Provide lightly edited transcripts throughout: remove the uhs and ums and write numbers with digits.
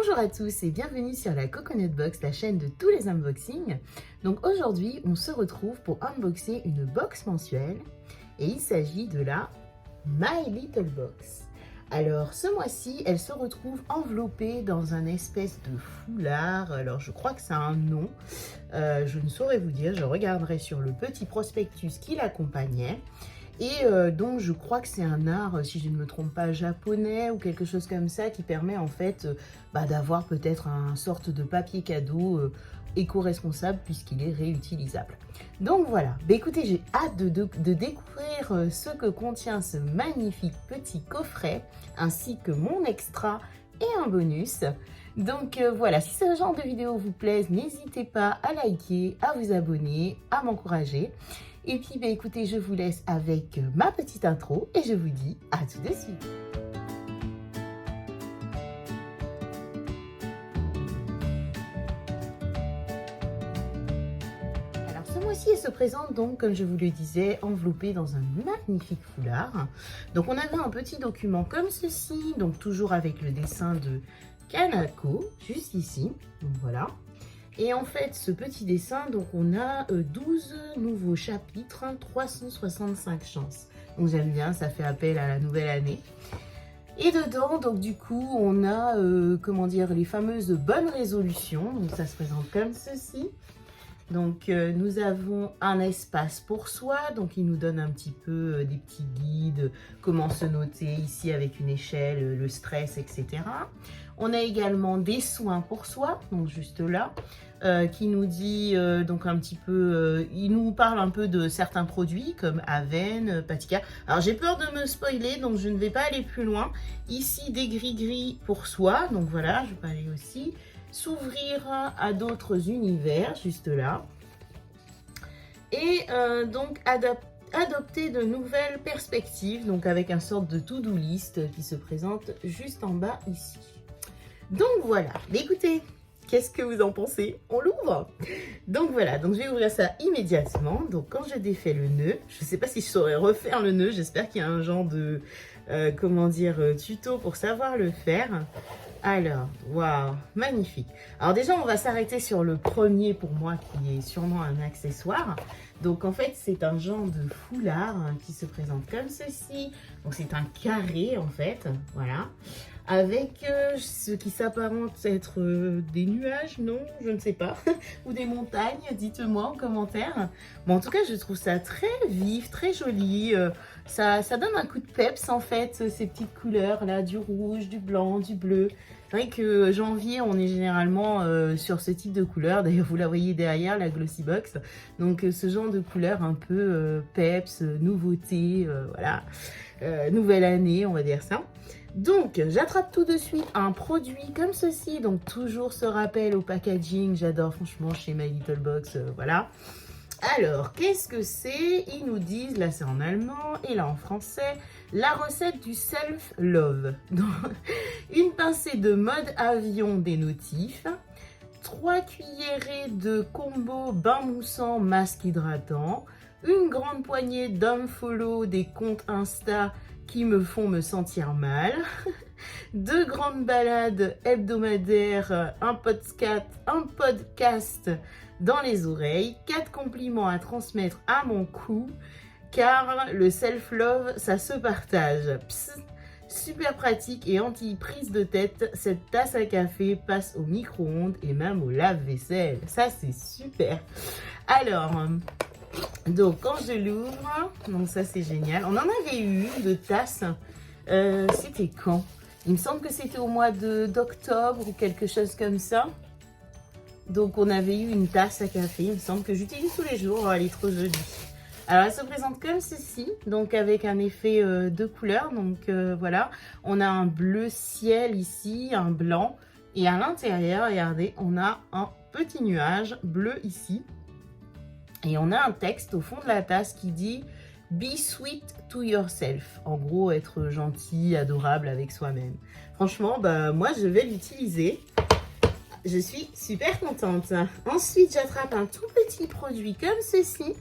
Bonjour à tous et bienvenue sur la Coconut Box, la chaîne de tous les unboxings. Donc aujourd'hui, on se retrouve pour unboxer une box mensuelle et il s'agit de la My Little Box. Alors ce mois-ci, elle se retrouve enveloppée dans un espèce de foulard. Alors je crois que ça a un nom, je ne saurais vous dire, je regarderai sur le petit prospectus qui l'accompagnait. Et donc je crois que c'est un art, si je ne me trompe pas, japonais ou quelque chose comme ça, qui permet en fait d'avoir peut-être un sorte de papier cadeau éco-responsable puisqu'il est réutilisable. Donc voilà, écoutez, j'ai hâte de découvrir ce que contient ce magnifique petit coffret, ainsi que mon extra et un bonus. Donc voilà, si ce genre de vidéo vous plaise, n'hésitez pas à liker, à vous abonner, à m'encourager. Et puis écoutez, je vous laisse avec ma petite intro et je vous dis à tout de suite. Alors ce mois-ci, elle se présente donc, comme je vous le disais, enveloppée dans un magnifique foulard. Donc on avait un petit document comme ceci, donc toujours avec le dessin de Kanako, juste ici, donc voilà. Et en fait, ce petit dessin, donc on a 12 nouveaux chapitres, 365 chances. Donc j'aime bien, ça fait appel à la nouvelle année. Et dedans, donc du coup, on a, comment dire, les fameuses bonnes résolutions. Donc ça se présente comme ceci. Donc nous avons un espace pour soi, donc il nous donne un petit peu des petits guides, comment se noter ici avec une échelle, le stress, etc. On a également des soins pour soi, donc juste là, qui nous dit donc un petit peu, il nous parle un peu de certains produits comme Aven, Patika. Alors j'ai peur de me spoiler, donc je ne vais pas aller plus loin. Ici des gris-gris pour soi, donc voilà, je vais pas aller aussi. S'ouvrir à d'autres univers, juste là. Et donc adopter de nouvelles perspectives, donc avec un sorte de to-do list qui se présente juste en bas ici. Donc voilà, écoutez, qu'est-ce que vous en pensez? On l'ouvre. Donc voilà, donc je vais ouvrir ça immédiatement. Donc quand je défais le nœud, je ne sais pas si je saurais refaire le nœud, j'espère qu'il y a un genre de, comment dire, tuto pour savoir le faire. Alors, waouh, magnifique. Alors déjà, on va s'arrêter sur le premier pour moi qui est sûrement un accessoire. Donc en fait, c'est un genre de foulard qui se présente comme ceci. Donc c'est un carré en fait, voilà. Avec ce qui s'apparente être des nuages, non, je ne sais pas. Ou des montagnes, dites-moi en commentaire. Bon, en tout cas, je trouve ça très vif, très joli. Ça donne un coup de peps en fait, ces petites couleurs là, du rouge, du blanc, du bleu. C'est vrai que janvier, on est généralement sur ce type de couleur. D'ailleurs, vous la voyez derrière, la Glossy Box. Donc, ce genre de couleur un peu peps, nouveauté, voilà. Nouvelle année, on va dire ça. Donc, j'attrape tout de suite un produit comme ceci. Donc, toujours ce rappel au packaging. J'adore, franchement, chez My Little Box, voilà. Alors, qu'est-ce que c'est? Ils nous disent, là c'est en allemand et là en français, la recette du self-love. Une pincée de mode avion des notifs, 3 cuillerées de combo bain moussant masque hydratant, une grande poignée d'unfollow des comptes Insta qui me font me sentir mal, 2 grandes balades hebdomadaires, un podcast dans les oreilles, 4 compliments à transmettre à mon cou, car le self-love, ça se partage. Psst, super pratique et anti-prise de tête, cette tasse à café passe au micro-ondes et même au lave-vaisselle. Ça, c'est super. Alors, donc quand je l'ouvre, donc ça c'est génial. On en avait eu une de tasse, c'était quand? Il me semble que c'était au mois d'octobre ou quelque chose comme ça. Donc on avait eu une tasse à café, il me semble que j'utilise tous les jours, oh, elle est trop jolie. Alors elle se présente comme ceci, donc avec un effet de couleur, donc voilà. On a un bleu ciel ici, un blanc, et à l'intérieur, regardez, on a un petit nuage bleu ici. Et on a un texte au fond de la tasse qui dit « Be sweet to yourself ». En gros, être gentil, adorable avec soi-même. Franchement, bah, moi, je vais l'utiliser. Je suis super contente. Ensuite, j'attrape un tout petit produit comme ceci.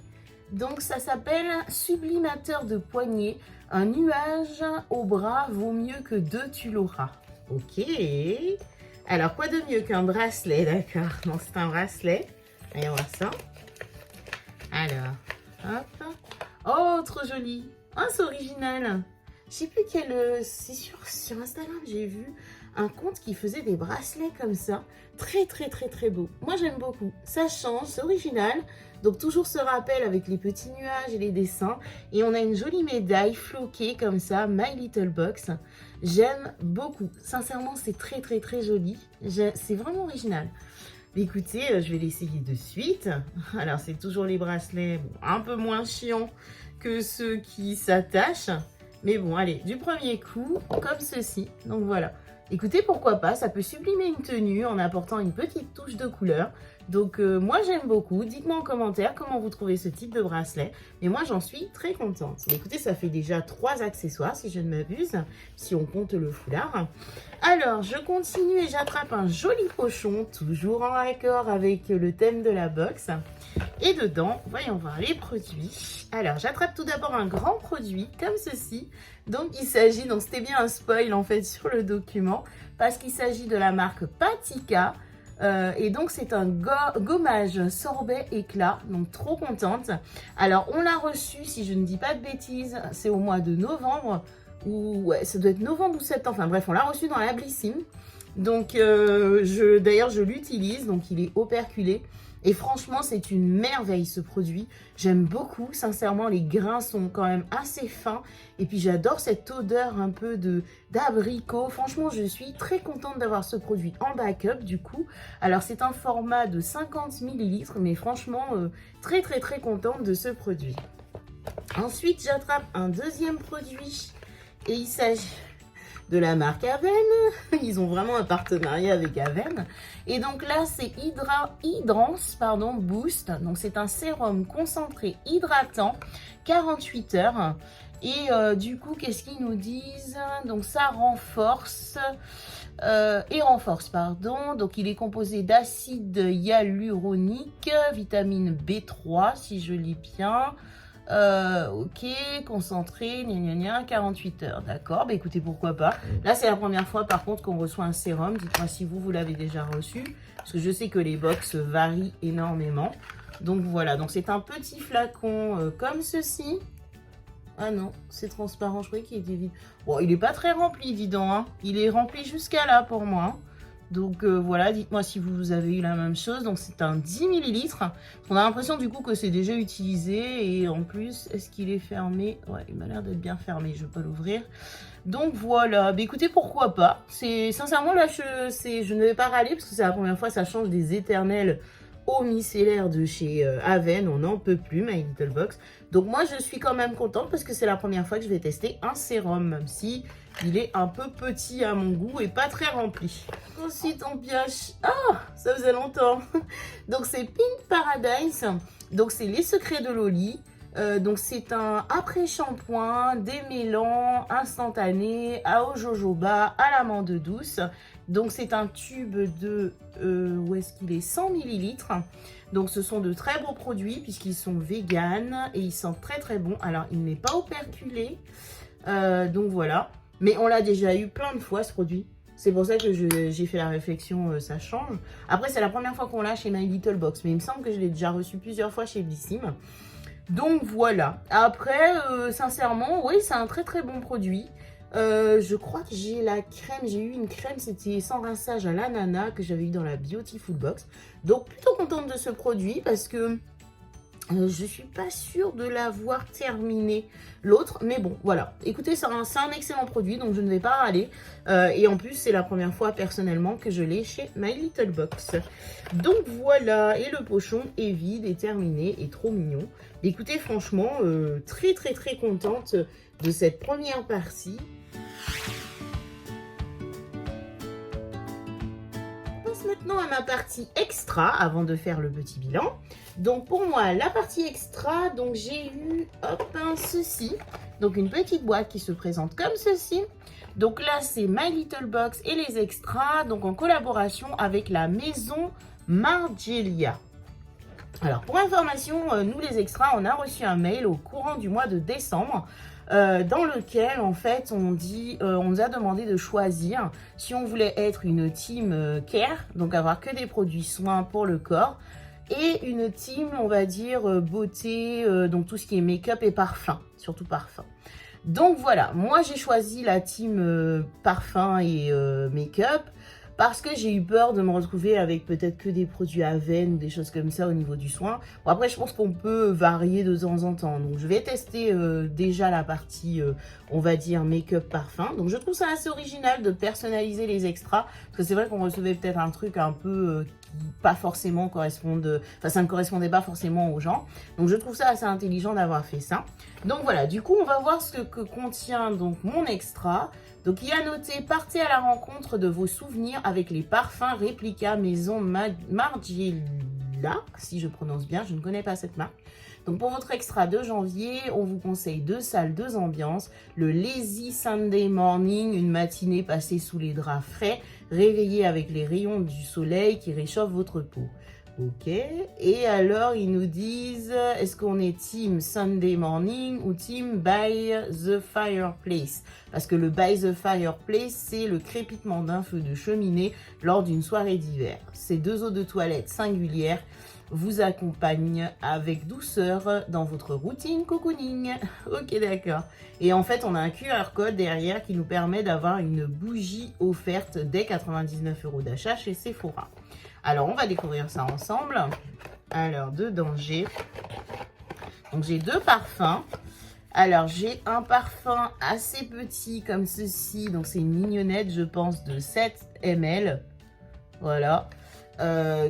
Donc, ça s'appelle Sublimateur de poignet. Un nuage au bras vaut mieux que 2, tu l'auras. Ok. Alors, quoi de mieux qu'un bracelet, d'accord? Donc, c'est un bracelet. Allez, on va voir ça. Alors, hop. Oh, trop joli. Ah, c'est original. Je sais plus quel... c'est sur Instagram, j'ai vu un compte qui faisait des bracelets comme ça. Très, très, très, très beau. Moi, j'aime beaucoup. Ça change, c'est original. Donc, toujours ce rappel avec les petits nuages et les dessins. Et on a une jolie médaille floquée comme ça, My Little Box. J'aime beaucoup. Sincèrement, c'est très, très, très joli. C'est vraiment original. Écoutez, je vais l'essayer de suite. Alors, c'est toujours les bracelets un peu moins chiants que ceux qui s'attachent. Mais bon, allez, du premier coup, comme ceci. Donc voilà. Écoutez, pourquoi pas, ça peut sublimer une tenue en apportant une petite touche de couleur. Donc moi, j'aime beaucoup. Dites-moi en commentaire comment vous trouvez ce type de bracelet. Mais moi, j'en suis très contente. Mais écoutez, ça fait déjà 3 accessoires, si je ne m'abuse, si on compte le foulard. Alors, je continue et j'attrape un joli pochon, toujours en accord avec le thème de la box. Et dedans, voyons voir les produits. Alors, j'attrape tout d'abord un grand produit, comme ceci. Donc, il s'agit, donc c'était bien un spoil en fait sur le document, parce qu'il s'agit de la marque Patika. Et donc, c'est un gommage sorbet éclat, donc trop contente. Alors, on l'a reçu, si je ne dis pas de bêtises, c'est au mois de novembre, ou ouais, ça doit être novembre ou septembre, enfin bref, on l'a reçu dans la Blissim. Donc, d'ailleurs, je l'utilise, donc il est operculé. Et franchement, c'est une merveille ce produit. J'aime beaucoup. Sincèrement, les grains sont quand même assez fins. Et puis, j'adore cette odeur un peu d'abricot. Franchement, je suis très contente d'avoir ce produit en backup du coup. Alors, c'est un format de 50 ml. Mais franchement, très, très, très contente de ce produit. Ensuite, j'attrape un deuxième produit. Et il s'agit de la marque Aven. Ils ont vraiment un partenariat avec Aven. Et donc là, c'est Hydrance Boost. Donc c'est un sérum concentré hydratant, 48 heures. Et du coup, qu'est-ce qu'ils nous disent? Donc ça renforce Donc il est composé d'acide hyaluronique, vitamine B3, si je lis bien. Ok, concentré, 48 heures, d'accord, bah écoutez, pourquoi pas. Là, c'est la première fois, par contre, qu'on reçoit un sérum. Dites-moi si vous l'avez déjà reçu, parce que je sais que les box varient énormément. Donc, voilà, donc c'est un petit flacon comme ceci. Ah non, c'est transparent, je croyais qu'il était vide. Bon, il n'est pas très rempli, dis donc, hein. Il est rempli jusqu'à là, pour moi. Donc voilà, dites-moi si vous avez eu la même chose. Donc c'est un 10 ml. On a l'impression du coup que c'est déjà utilisé. Et en plus, est-ce qu'il est fermé? Ouais, il m'a l'air d'être bien fermé. Je ne vais pas l'ouvrir. Donc voilà, bah, écoutez, pourquoi pas. Sincèrement, là, je ne vais pas râler parce que c'est la première fois, ça change des éternels eau micellaire de chez Aven. On n'en peut plus, My Little Box. Donc moi, je suis quand même contente parce que c'est la première fois que je vais tester un sérum, même si il est un peu petit à mon goût et pas très rempli. Ensuite, on pioche... Ah, ça faisait longtemps. Donc, c'est Pink Paradise. Donc, c'est les secrets de Loli. Donc, c'est un après-shampoing démêlant instantané à au jojoba, à l'amande douce. Donc, c'est un tube de... où est-ce qu'il est? 100 ml. Donc, ce sont de très beaux produits puisqu'ils sont véganes et ils sentent très, très bon. Alors, il n'est pas operculé. Donc, voilà. Mais on l'a déjà eu plein de fois, ce produit. C'est pour ça que j'ai fait la réflexion, ça change. Après, c'est la première fois qu'on l'a chez My Little Box. Mais il me semble que je l'ai déjà reçu plusieurs fois chez Blissim. Donc, voilà. Après, sincèrement, oui, c'est un très, très bon produit. Je crois que j'ai la crème. J'ai eu une crème, c'était sans rinçage à l'ananas que j'avais eu dans la Beautiful Box. Donc, plutôt contente de ce produit parce que... je suis pas sûre de l'avoir terminé l'autre, mais bon, voilà. Écoutez, c'est un excellent produit, donc je ne vais pas râler. Et en plus, c'est la première fois personnellement que je l'ai chez My Little Box. Donc voilà, et le pochon est vide et terminé et trop mignon. Écoutez, franchement, très très très contente de cette première partie. Maintenant à ma partie extra avant de faire le petit bilan. Donc pour moi la partie extra, donc j'ai eu ceci, donc une petite boîte qui se présente comme ceci. Donc là c'est My Little Box et les extras, donc en collaboration avec la maison Margiela. Alors pour information, nous les extras, on a reçu un mail au courant du mois de décembre dans lequel en fait on nous a demandé de choisir si on voulait être une team care, donc avoir que des produits soins pour le corps, et une team, on va dire, beauté, donc tout ce qui est make-up et parfum, surtout parfum. Donc voilà, moi j'ai choisi la team parfum et make-up parce que j'ai eu peur de me retrouver avec peut-être que des produits à veine ou des choses comme ça au niveau du soin. Bon, après, je pense qu'on peut varier de temps en temps. Donc, je vais tester déjà la partie, on va dire, make-up parfum. Donc, je trouve ça assez original de personnaliser les extras. Parce que c'est vrai qu'on recevait peut-être un truc un peu qui pas forcément correspondent... Enfin, ça ne correspondait pas forcément aux gens. Donc, je trouve ça assez intelligent d'avoir fait ça. Donc, voilà. Du coup, on va voir ce que contient donc mon extra. Donc, il y a noté « Partez à la rencontre de vos souvenirs avec les parfums Replica Maison Margiela », si je prononce bien, je ne connais pas cette marque. Donc, pour votre extra de janvier, on vous conseille 2 salles, 2 ambiances. Le Lazy Sunday Morning, une matinée passée sous les draps frais, réveillée avec les rayons du soleil qui réchauffent votre peau. Ok, et alors ils nous disent, est-ce qu'on est team Sunday morning ou team by the fireplace? Parce que le by the fireplace, c'est le crépitement d'un feu de cheminée lors d'une soirée d'hiver. Ces 2 eaux de toilette singulières vous accompagnent avec douceur dans votre routine cocooning. Ok, d'accord. Et en fait, on a un QR code derrière qui nous permet d'avoir une bougie offerte dès 99 € d'achat chez Sephora. Alors, on va découvrir ça ensemble. Alors, dedans, j'ai... Donc, j'ai 2 parfums. Alors, j'ai un parfum assez petit comme ceci. Donc, c'est une mignonnette, je pense, de 7 ml. Voilà.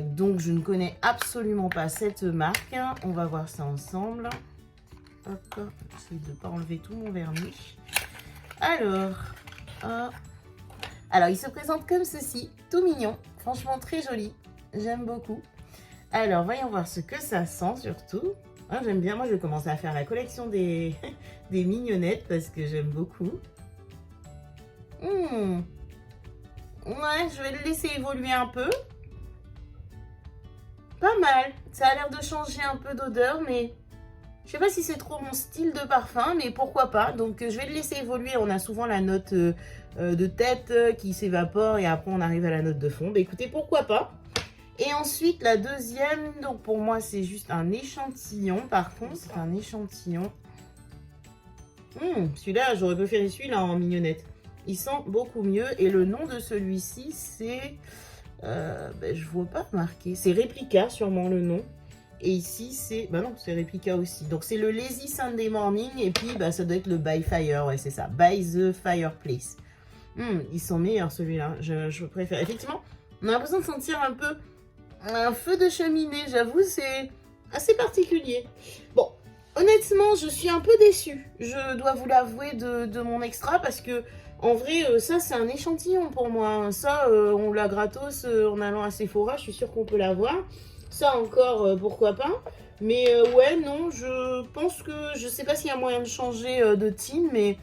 Donc, je ne connais absolument pas cette marque. On va voir ça ensemble. Hop, j'essaie de ne pas enlever tout mon vernis. Alors, il se présente comme ceci. Tout mignon. Franchement, très joli. J'aime beaucoup. Alors, voyons voir ce que ça sent surtout. Ah, j'aime bien. Moi, je vais commencer à faire la collection des mignonnettes parce que j'aime beaucoup. Ouais, je vais le laisser évoluer un peu. Pas mal. Ça a l'air de changer un peu d'odeur, mais je sais pas si c'est trop mon style de parfum, mais pourquoi pas. Donc, je vais le laisser évoluer. On a souvent la note de tête qui s'évapore et après, on arrive à la note de fond. Bah, écoutez, pourquoi pas. Et ensuite, la deuxième, donc pour moi, c'est juste un échantillon. Par contre, c'est un échantillon. Celui-là, j'aurais préféré celui-là en mignonnette. Il sent beaucoup mieux. Et le nom de celui-ci, c'est... je vois pas marqué. C'est Replica, sûrement le nom. Et ici, c'est... Bah non, c'est Replica aussi. Donc, c'est le Lazy Sunday Morning. Et puis, ça doit être le By Fire. Ouais, c'est ça. By the Fireplace. Ils sont meilleurs, celui-là. Je préfère. Effectivement, on a l'impression de sentir un peu... un feu de cheminée, j'avoue, c'est assez particulier. Bon, honnêtement, je suis un peu déçue. Je dois vous l'avouer de mon extra parce que, en vrai, ça, c'est un échantillon pour moi. Ça, on l'a gratos en allant à Sephora. Je suis sûre qu'on peut l'avoir. Ça encore, pourquoi pas. Mais ouais, non, je pense que... Je sais pas s'il y a moyen de changer de team, mais...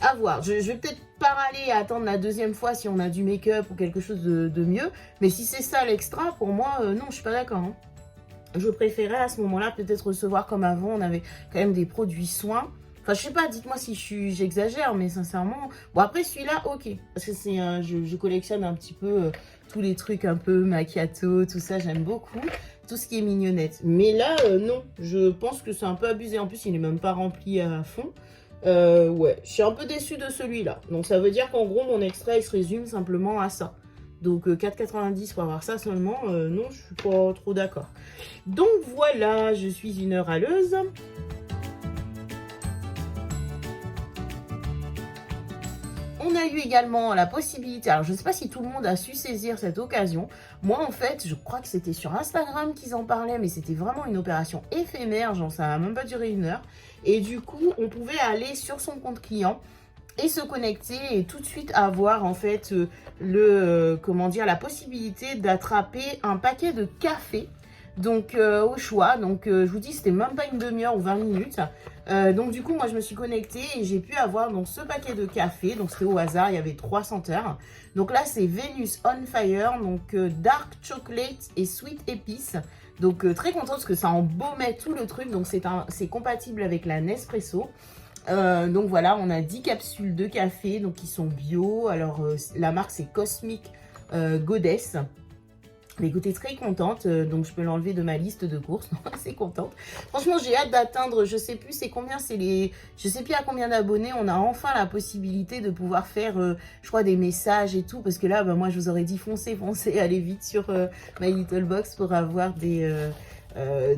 à voir. Je vais peut-être pas aller à attendre la deuxième fois si on a du make-up ou quelque chose de mieux. Mais si c'est ça l'extra, pour moi, non, je suis pas d'accord. Hein. Je préférais à ce moment-là peut-être recevoir comme avant. On avait quand même des produits soins. Enfin, je sais pas, dites-moi si j'exagère, mais sincèrement... Bon, après, celui-là, ok. Parce que c'est je collectionne un petit peu tous les trucs un peu macchiato, tout ça, j'aime beaucoup. Tout ce qui est mignonnette. Mais là, non. Je pense que c'est un peu abusé. En plus, il est même pas rempli à fond. Ouais, je suis un peu déçue de celui-là. Donc ça veut dire qu'en gros mon extrait il se résume simplement à ça. Donc 4,90 pour avoir ça seulement, non, je suis pas trop d'accord. Donc voilà, je suis une râleuse. On a eu également la possibilité, alors je ne sais pas si tout le monde a su saisir cette occasion. Moi en fait, je crois que c'était sur Instagram qu'ils en parlaient, mais c'était vraiment une opération éphémère, genre ça n'a même pas duré 1 heure. Et du coup, on pouvait aller sur son compte client et se connecter et tout de suite avoir en fait la possibilité d'attraper un paquet de café. Donc au choix, donc je vous dis c'était même pas une demi-heure ou 20 minutes. Donc du coup moi je me suis connectée et j'ai pu avoir donc ce paquet de café. Donc c'était au hasard, il y avait 3 senteurs. Donc là c'est Venus on Fire, donc dark chocolate et sweet épices. Donc très contente parce que ça embaumait tout le truc. Donc c'est compatible avec la Nespresso. Donc voilà, on a 10 capsules de café, donc qui sont bio. Alors la marque c'est Cosmic Goddess. Mais écoutez, très contente, donc je peux l'enlever de ma liste de courses, assez contente. Franchement, j'ai hâte d'atteindre, je sais plus c'est combien, je sais plus à combien d'abonnés, on a enfin la possibilité de pouvoir faire, je crois, des messages et tout, parce que là, bah, moi, je vous aurais dit foncez, allez vite sur My Little Box pour avoir des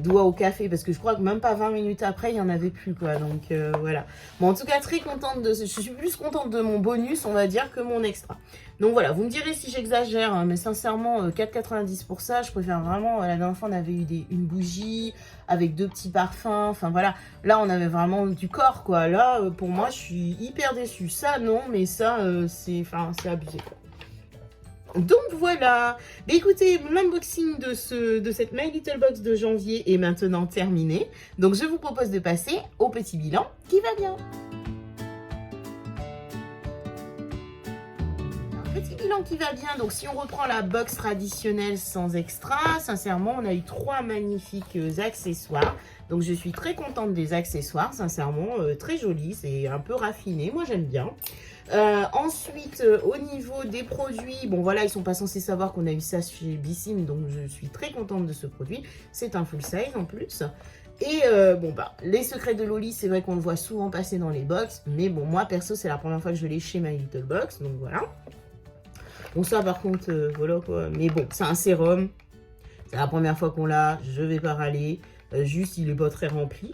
doigts au café, parce que je crois que même pas 20 minutes après, il n'y en avait plus, quoi, donc voilà. Bon, en tout cas, très contente je suis plus contente de mon bonus, on va dire, que mon extra. Donc voilà, vous me direz si j'exagère, hein, mais sincèrement, 4,90 pour ça, je préfère vraiment, la dernière fois on avait eu une bougie avec 2 petits parfums, enfin voilà, là on avait vraiment du corps quoi, là pour moi je suis hyper déçue, ça non, mais ça c'est abusé quoi. Donc voilà, mais écoutez, l'unboxing de cette My Little Box de janvier est maintenant terminé, donc je vous propose de passer au petit bilan qui va bien. Petit bilan qui va bien, donc si on reprend la box traditionnelle sans extra, sincèrement on a eu 3 magnifiques accessoires, donc je suis très contente des accessoires, sincèrement très jolis, c'est un peu raffiné, moi j'aime bien. Ensuite au niveau des produits, bon voilà, ils sont pas censés savoir qu'on a eu ça chez Bissim, donc je suis très contente de ce produit, c'est un full size en plus. Et bon bah les secrets de Loli, c'est vrai qu'on le voit souvent passer dans les box, mais bon moi perso c'est la première fois que je l'ai chez My Little Box, donc voilà. Bon ça par contre, voilà quoi, mais bon, c'est un sérum, c'est la première fois qu'on l'a, je vais pas râler, juste il est pas très rempli.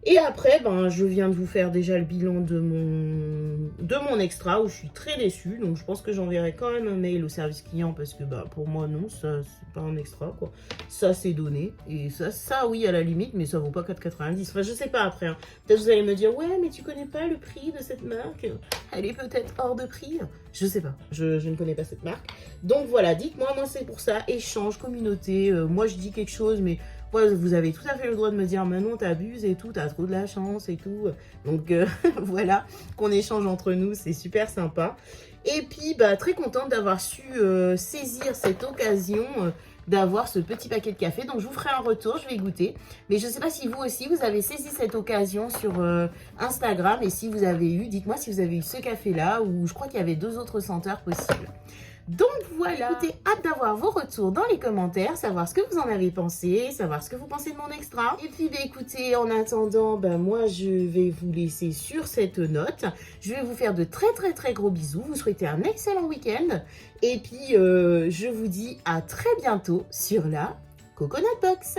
Et après, ben, je viens de vous faire déjà le bilan de mon extra où je suis très déçue. Donc je pense que j'enverrai quand même un mail au service client parce que bah, pour moi non, ça c'est pas un extra quoi. Ça c'est donné. Et ça oui à la limite, mais ça vaut pas 4,90. Enfin je sais pas après. Hein. Peut-être vous allez me dire ouais mais tu connais pas le prix de cette marque. Elle est peut-être hors de prix. Je sais pas, je ne connais pas cette marque. Donc voilà, dites-moi, moi c'est pour ça, échange, communauté. Moi je dis quelque chose mais... Ouais, vous avez tout à fait le droit de me dire Manon t'abuses et tout, t'as trop de la chance et tout. Donc voilà, qu'on échange entre nous, c'est super sympa. Et puis bah, très contente d'avoir su saisir cette occasion d'avoir ce petit paquet de café. Donc je vous ferai un retour, je vais goûter. Mais je ne sais pas si vous aussi vous avez saisi cette occasion sur Instagram. Et si vous avez eu, dites-moi si vous avez eu ce café là, ou je crois qu'il y avait 2 autres senteurs possibles. Donc voilà, écoutez, hâte d'avoir vos retours dans les commentaires, savoir ce que vous en avez pensé, savoir ce que vous pensez de mon extra. Et puis bah, écoutez, en attendant, bah, moi je vais vous laisser sur cette note. Je vais vous faire de très gros bisous, vous souhaiter un excellent week-end. Et puis je vous dis à très bientôt sur la Coconut Box.